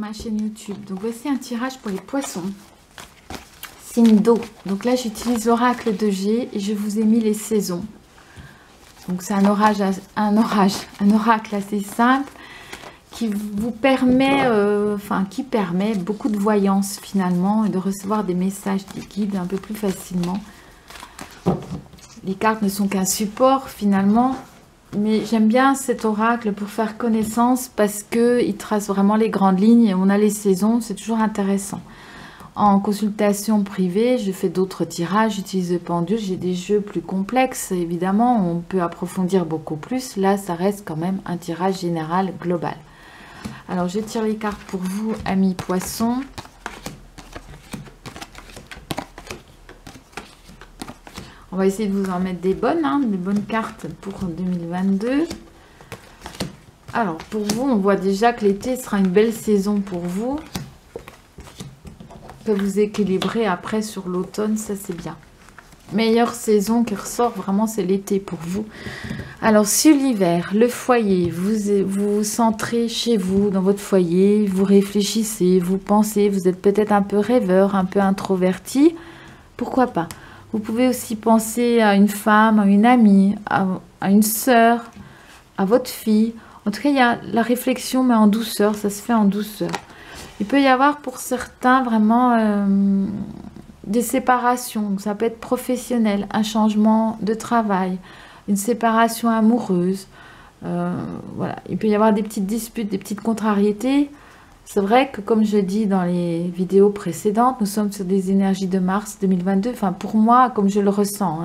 ma chaîne YouTube. Donc voici un tirage pour les poissons. Signe d'eau. Donc là j'utilise l'oracle de G et je vous ai mis les saisons. Donc c'est un oracle assez simple qui vous permet, qui permet beaucoup de voyance finalement et de recevoir des messages des guides un peu plus facilement. Les cartes ne sont qu'un support finalement. Mais j'aime bien cet oracle pour faire connaissance parce qu'il trace vraiment les grandes lignes et on a les saisons, c'est toujours intéressant. En consultation privée, je fais d'autres tirages, j'utilise le pendule, j'ai des jeux plus complexes, évidemment, on peut approfondir beaucoup plus. Là, ça reste quand même un tirage général global. Alors, je tire les cartes pour vous, amis poissons. On va essayer de vous en mettre des bonnes cartes pour 2022. Alors, pour vous, on voit déjà que l'été sera une belle saison pour vous. Ça peut vous équilibrer après sur l'automne, ça c'est bien. Meilleure saison qui ressort, vraiment, c'est l'été pour vous. Alors, sur l'hiver, le foyer, vous vous centrez chez vous, dans votre foyer, vous réfléchissez, vous pensez, vous êtes peut-être un peu rêveur, un peu introverti. Pourquoi pas? Vous pouvez aussi penser à une femme, à une amie, à une sœur, à votre fille. En tout cas, il y a la réflexion, mais en douceur, ça se fait en douceur. Il peut y avoir pour certains vraiment des séparations. Ça peut être professionnel, un changement de travail, une séparation amoureuse. Voilà. Il peut y avoir des petites disputes, des petites contrariétés. C'est vrai que, comme je dis dans les vidéos précédentes, nous sommes sur des énergies de Mars 2022. Enfin, pour moi, comme je le ressens,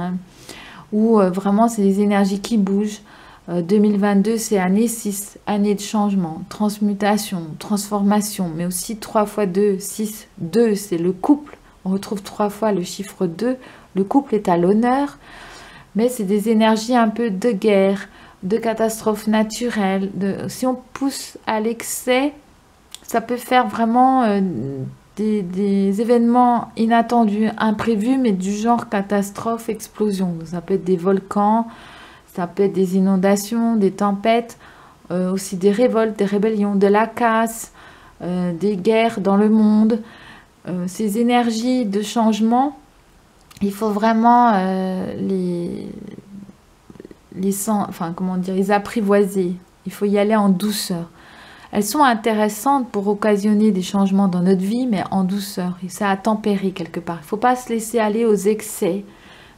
où vraiment, c'est des énergies qui bougent. 2022, c'est année 6, année de changement, transmutation, transformation, mais aussi 3 x 2, 6. 2, c'est le couple. On retrouve 3 fois le chiffre 2. Le couple est à l'honneur, mais c'est des énergies un peu de guerre, de catastrophes naturelles. Si on pousse à l'excès, ça peut faire vraiment des événements inattendus, imprévus, mais du genre catastrophe, explosion. Ça peut être des volcans, ça peut être des inondations, des tempêtes, aussi des révoltes, des rébellions, de la casse, des guerres dans le monde. Ces énergies de changement, il faut vraiment les apprivoiser. Il faut y aller en douceur. Elles sont intéressantes pour occasionner des changements dans notre vie, mais en douceur. Et ça a tempéré quelque part. Il ne faut pas se laisser aller aux excès. Il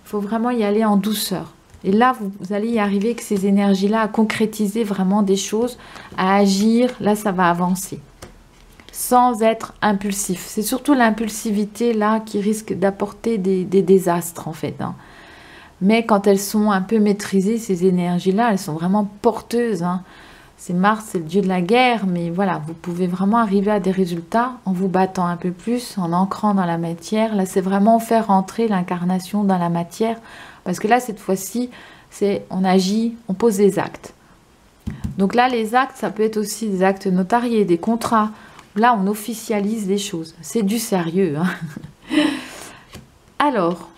faut vraiment y aller en douceur. Et là, vous allez y arriver avec ces énergies-là, à concrétiser vraiment des choses, à agir. Là, ça va avancer. Sans être impulsif. C'est surtout l'impulsivité, là, qui risque d'apporter des désastres, en fait. Mais quand elles sont un peu maîtrisées, ces énergies-là, elles sont vraiment porteuses, C'est Mars, c'est le dieu de la guerre, mais voilà, vous pouvez vraiment arriver à des résultats en vous battant un peu plus, en ancrant dans la matière. Là, c'est vraiment faire entrer l'incarnation dans la matière, parce que là, cette fois-ci, on agit, on pose des actes. Donc là, les actes, ça peut être aussi des actes notariés, des contrats. Là, on officialise les choses. C'est du sérieux. Alors,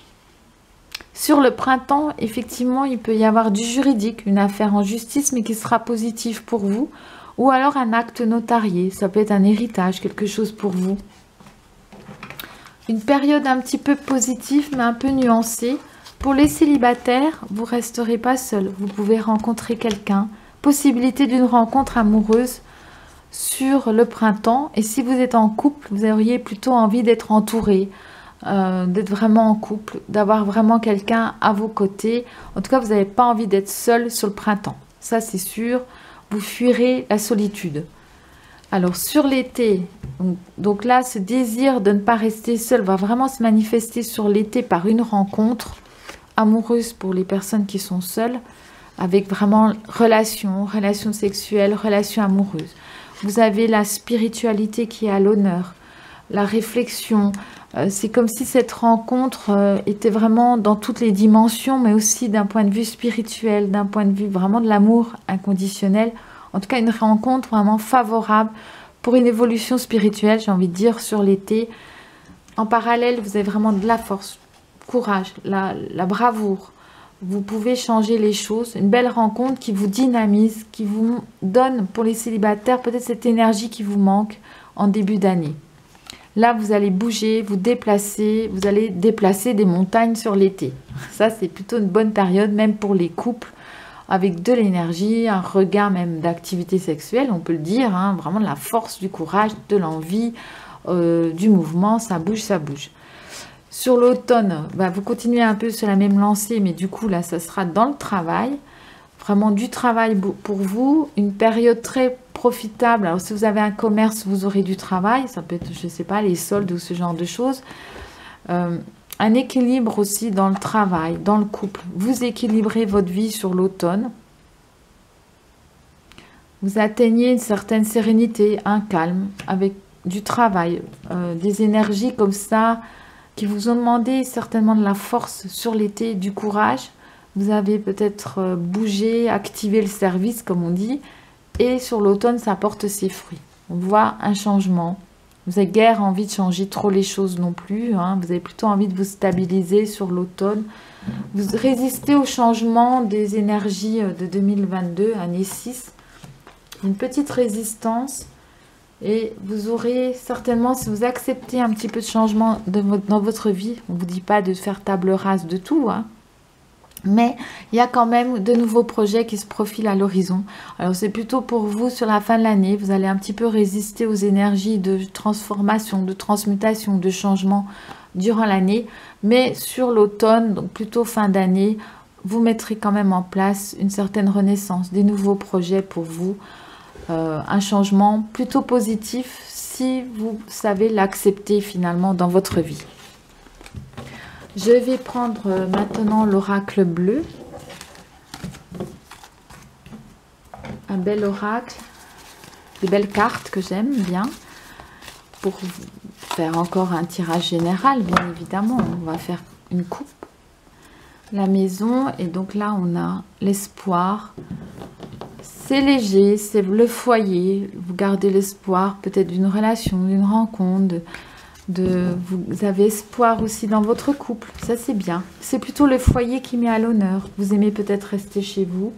sur le printemps, effectivement, il peut y avoir du juridique, une affaire en justice, mais qui sera positive pour vous. Ou alors un acte notarié, ça peut être un héritage, quelque chose pour vous. Une période un petit peu positive, mais un peu nuancée. Pour les célibataires, vous ne resterez pas seul. Vous pouvez rencontrer quelqu'un. Possibilité d'une rencontre amoureuse sur le printemps. Et si vous êtes en couple, vous auriez plutôt envie d'être entouré. D'être vraiment en couple, d'avoir vraiment quelqu'un à vos côtés. En tout cas, vous n'avez pas envie d'être seul sur le printemps. Ça, c'est sûr. Vous fuirez la solitude. Alors, sur l'été, donc là, ce désir de ne pas rester seul va vraiment se manifester sur l'été par une rencontre amoureuse pour les personnes qui sont seules, avec vraiment relation sexuelle, relation amoureuse. Vous avez la spiritualité qui est à l'honneur, la réflexion. C'est comme si cette rencontre était vraiment dans toutes les dimensions, mais aussi d'un point de vue spirituel, d'un point de vue vraiment de l'amour inconditionnel. En tout cas, une rencontre vraiment favorable pour une évolution spirituelle, j'ai envie de dire, sur l'été. En parallèle, vous avez vraiment de la force, courage, la bravoure. Vous pouvez changer les choses. Une belle rencontre qui vous dynamise, qui vous donne, pour les célibataires, peut-être cette énergie qui vous manque. en début d'année. Là, vous allez bouger, vous déplacer, vous allez déplacer des montagnes sur l'été. Ça, c'est plutôt une bonne période, même pour les couples, avec de l'énergie, un regain même d'activité sexuelle, on peut le dire, hein, vraiment de la force, du courage, de l'envie, du mouvement, ça bouge, ça bouge. Sur l'automne, bah, vous continuez un peu sur la même lancée, mais du coup, là, ça sera dans le travail. Vraiment du travail pour vous, une période très profitable. Alors si vous avez un commerce, vous aurez du travail, ça peut être, je ne sais pas, les soldes ou ce genre de choses. Un équilibre aussi dans le travail, dans le couple. Vous équilibrez votre vie sur l'automne. Vous atteignez une certaine sérénité, un calme, avec du travail, des énergies comme ça, qui vous ont demandé certainement de la force sur l'été, du courage. Vous avez peut-être bougé, activé le service, comme on dit. Et sur l'automne, ça porte ses fruits. On voit un changement. Vous n'avez guère envie de changer trop les choses non plus. Hein. Vous avez plutôt envie de vous stabiliser sur l'automne. Vous résistez au changement des énergies de 2022, année 6. Une petite résistance. Et vous aurez certainement, si vous acceptez un petit peu de changement dans votre vie, on ne vous dit pas de faire table rase de tout, hein. Mais il y a quand même de nouveaux projets qui se profilent à l'horizon. Alors c'est plutôt pour vous sur la fin de l'année. Vous allez un petit peu résister aux énergies de transformation, de transmutation, de changement durant l'année. Mais sur l'automne, donc plutôt fin d'année, vous mettrez quand même en place une certaine renaissance, des nouveaux projets pour vous. Un changement plutôt positif si vous savez l'accepter finalement dans votre vie. Je vais prendre maintenant l'oracle bleu. Un bel oracle. Des belles cartes que j'aime bien. Pour faire encore un tirage général, bien évidemment. On va faire une coupe. La maison. Et donc là, on a l'espoir. C'est léger, c'est le foyer. Vous gardez l'espoir peut-être d'une relation, d'une rencontre. Vous avez espoir aussi dans votre couple, ça c'est bien. C'est plutôt le foyer qui met à l'honneur. Vous aimez peut-être rester chez vous.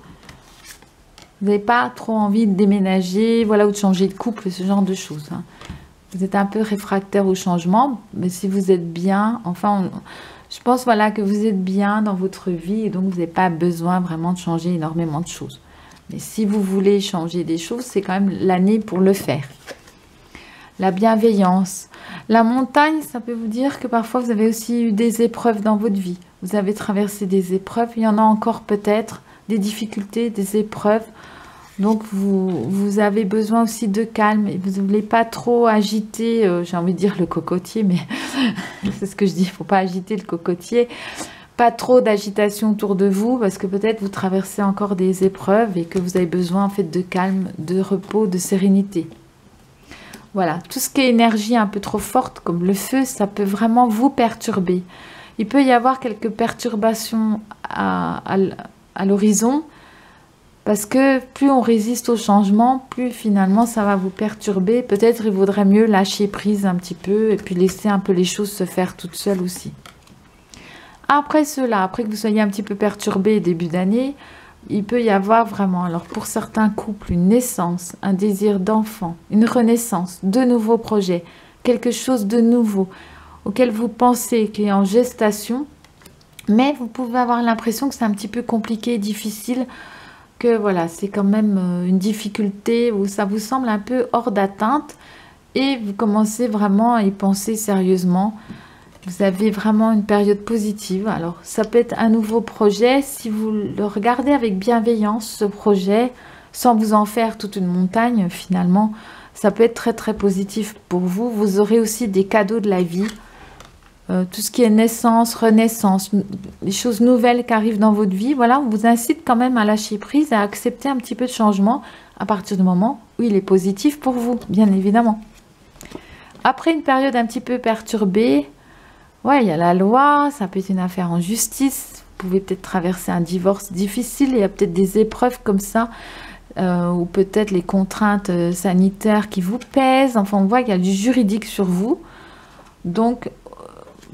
Vous n'avez pas trop envie de déménager, voilà, ou de changer de couple, ce genre de choses. Hein. Vous êtes un peu réfractaire au changement, mais si vous êtes bien, enfin, je pense voilà que vous êtes bien dans votre vie et donc vous n'avez pas besoin vraiment de changer énormément de choses. Mais si vous voulez changer des choses, c'est quand même l'année pour le faire. La bienveillance. La montagne, ça peut vous dire que parfois vous avez aussi eu des épreuves dans votre vie. Vous avez traversé des épreuves, il y en a encore peut-être, des difficultés, des épreuves. Donc vous avez besoin aussi de calme et vous ne voulez pas trop agiter, j'ai envie de dire le cocotier, mais c'est ce que je dis, il ne faut pas agiter le cocotier. Pas trop d'agitation autour de vous parce que peut-être vous traversez encore des épreuves et que vous avez besoin en fait de calme, de repos, de sérénité. Voilà, tout ce qui est énergie un peu trop forte, comme le feu, ça peut vraiment vous perturber. Il peut y avoir quelques perturbations à l'horizon, parce que plus on résiste au changement, plus finalement ça va vous perturber. Peut-être il vaudrait mieux lâcher prise un petit peu, et puis laisser un peu les choses se faire toutes seules aussi. Après cela, après que vous soyez un petit peu perturbé début d'année, il peut y avoir vraiment, alors pour certains couples, une naissance, un désir d'enfant, une renaissance, de nouveaux projets, quelque chose de nouveau auquel vous pensez qui est en gestation, mais vous pouvez avoir l'impression que c'est un petit peu compliqué, difficile, que voilà, c'est quand même une difficulté où ça vous semble un peu hors d'atteinte et vous commencez vraiment à y penser sérieusement. Vous avez vraiment une période positive. Alors, ça peut être un nouveau projet. Si vous le regardez avec bienveillance, ce projet, sans vous en faire toute une montagne, finalement, ça peut être très, très positif pour vous. Vous aurez aussi des cadeaux de la vie. Tout ce qui est naissance, renaissance, les choses nouvelles qui arrivent dans votre vie. Voilà, on vous incite quand même à lâcher prise, à accepter un petit peu de changement à partir du moment où il est positif pour vous, bien évidemment. Après une période un petit peu perturbée, ouais, il y a la loi, ça peut être une affaire en justice, vous pouvez peut-être traverser un divorce difficile, il y a peut-être des épreuves comme ça, ou peut-être les contraintes sanitaires qui vous pèsent, enfin on voit qu'il y a du juridique sur vous, donc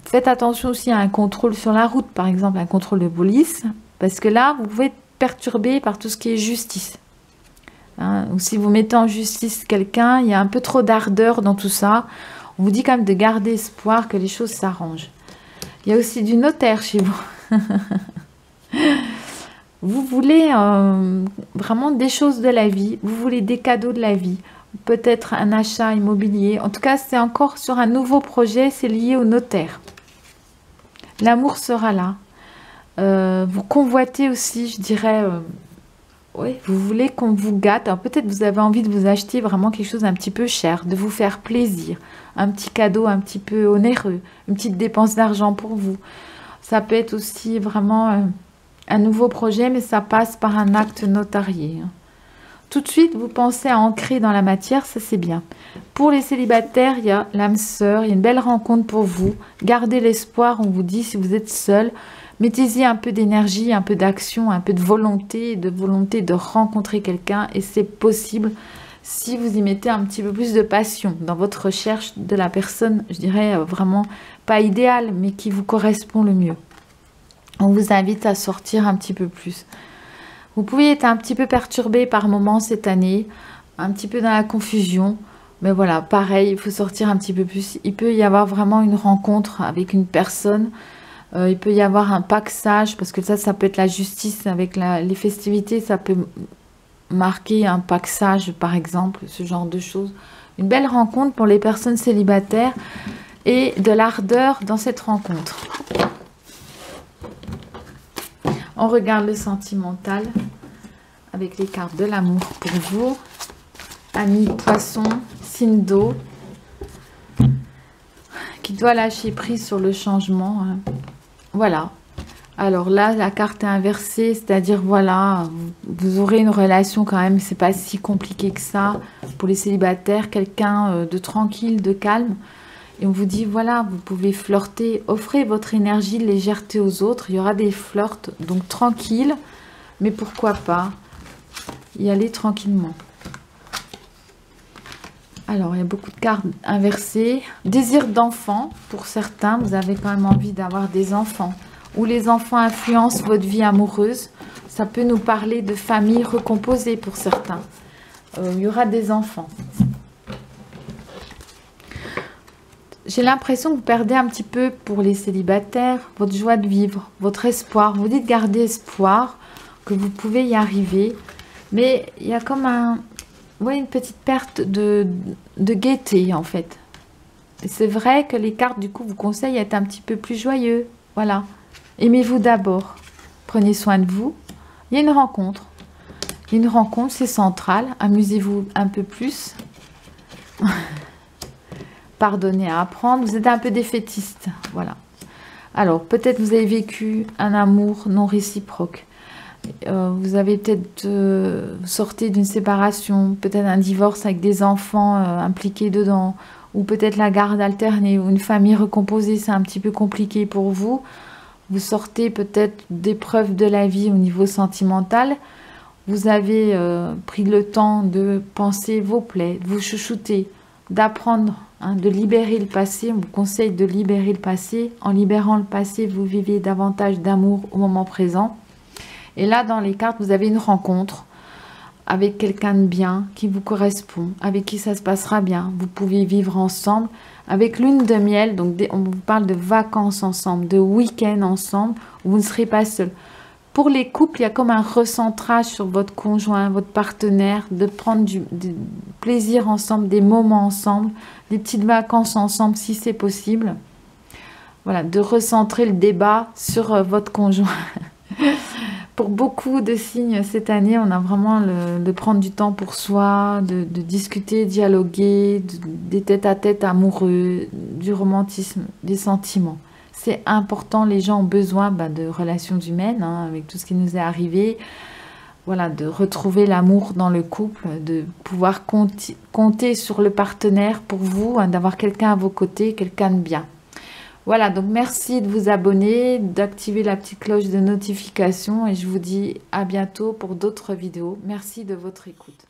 faites attention aussi à un contrôle sur la route, par exemple un contrôle de police, parce que là vous pouvez être perturbé par tout ce qui est justice. hein. Ou si vous mettez en justice quelqu'un, il y a un peu trop d'ardeur dans tout ça. On vous dit quand même de garder espoir que les choses s'arrangent. Il y a aussi du notaire chez vous. Vous voulez vraiment des choses de la vie, vous voulez des cadeaux de la vie, peut-être un achat immobilier. En tout cas, c'est encore sur un nouveau projet, c'est lié au notaire. L'amour sera là. Vous convoitez aussi, je dirais, oui, vous voulez qu'on vous gâte. Alors peut-être vous avez envie de vous acheter vraiment quelque chose un petit peu cher, de vous faire plaisir, un petit cadeau un petit peu onéreux, une petite dépense d'argent pour vous. Ça peut être aussi vraiment un nouveau projet, mais ça passe par un acte notarié. Tout de suite, vous pensez à ancrer dans la matière, ça c'est bien. Pour les célibataires, il y a l'âme sœur, il y a une belle rencontre pour vous. Gardez l'espoir, on vous dit, si vous êtes seul, mettez-y un peu d'énergie, un peu d'action, un peu de volonté de rencontrer quelqu'un, et c'est possible si vous y mettez un petit peu plus de passion dans votre recherche de la personne, je dirais vraiment pas idéale, mais qui vous correspond le mieux. On vous invite à sortir un petit peu plus. Vous pouvez être un petit peu perturbé par moments cette année, un petit peu dans la confusion, mais voilà, pareil, il faut sortir un petit peu plus. Il peut y avoir vraiment une rencontre avec une personne, il peut y avoir un paxage, parce que ça peut être la justice avec les festivités, ça peut marquer un paxage par exemple, ce genre de choses. Une belle rencontre pour les personnes célibataires et de l'ardeur dans cette rencontre. On regarde le sentimental avec les cartes de l'amour pour vous. Ami poisson, signe d'eau, qui doit lâcher prise sur le changement. Hein. Voilà. Alors là, la carte est inversée, c'est-à-dire voilà, vous aurez une relation quand même, c'est pas si compliqué que ça. Pour les célibataires, quelqu'un de tranquille, de calme. Et on vous dit, voilà, vous pouvez flirter, offrez votre énergie, légèreté aux autres. Il y aura des flirts, donc tranquille, mais pourquoi pas y aller tranquillement. Alors, il y a beaucoup de cartes inversées. Désir d'enfant, pour certains, vous avez quand même envie d'avoir des enfants. Ou les enfants influencent votre vie amoureuse. Ça peut nous parler de famille recomposée pour certains. Il y aura des enfants. J'ai l'impression que vous perdez un petit peu pour les célibataires, votre joie de vivre, votre espoir. Vous dites garder espoir, que vous pouvez y arriver. Mais il y a comme une petite perte de gaieté en fait. C'est vrai que les cartes du coup vous conseillent d'être un petit peu plus joyeux. Voilà. Aimez-vous d'abord. Prenez soin de vous. Il y a une rencontre. Il y a une rencontre, c'est central. Amusez-vous un peu plus. Pardonnez à apprendre, vous êtes un peu défaitiste, voilà. Alors, peut-être vous avez vécu un amour non réciproque. Vous avez peut-être sorti d'une séparation, peut-être un divorce avec des enfants impliqués dedans, ou peut-être la garde alternée, ou une famille recomposée, c'est un petit peu compliqué pour vous. Vous sortez peut-être d'épreuves de la vie au niveau sentimental. Vous avez pris le temps de penser vos plaies, de vous chouchouter, d'apprendre, de libérer le passé. On vous conseille de libérer le passé. En libérant le passé, vous vivez davantage d'amour au moment présent. Et là, dans les cartes, vous avez une rencontre avec quelqu'un de bien, qui vous correspond, avec qui ça se passera bien. Vous pouvez vivre ensemble. Avec lune de miel, donc on vous parle de vacances ensemble, de week-end ensemble, où vous ne serez pas seul. Pour les couples, il y a comme un recentrage sur votre conjoint, votre partenaire, de prendre du plaisir ensemble, des moments ensemble, des petites vacances ensemble si c'est possible. Voilà, de recentrer le débat sur votre conjoint. Pour beaucoup de signes cette année, on a vraiment de prendre du temps pour soi, de discuter, dialoguer, des tête-à-tête amoureux, du romantisme, des sentiments. C'est important, les gens ont besoin de relations humaines, avec tout ce qui nous est arrivé. Voilà, de retrouver l'amour dans le couple, de pouvoir compter sur le partenaire pour vous, d'avoir quelqu'un à vos côtés, quelqu'un de bien. Voilà, donc merci de vous abonner, d'activer la petite cloche de notification et je vous dis à bientôt pour d'autres vidéos. Merci de votre écoute.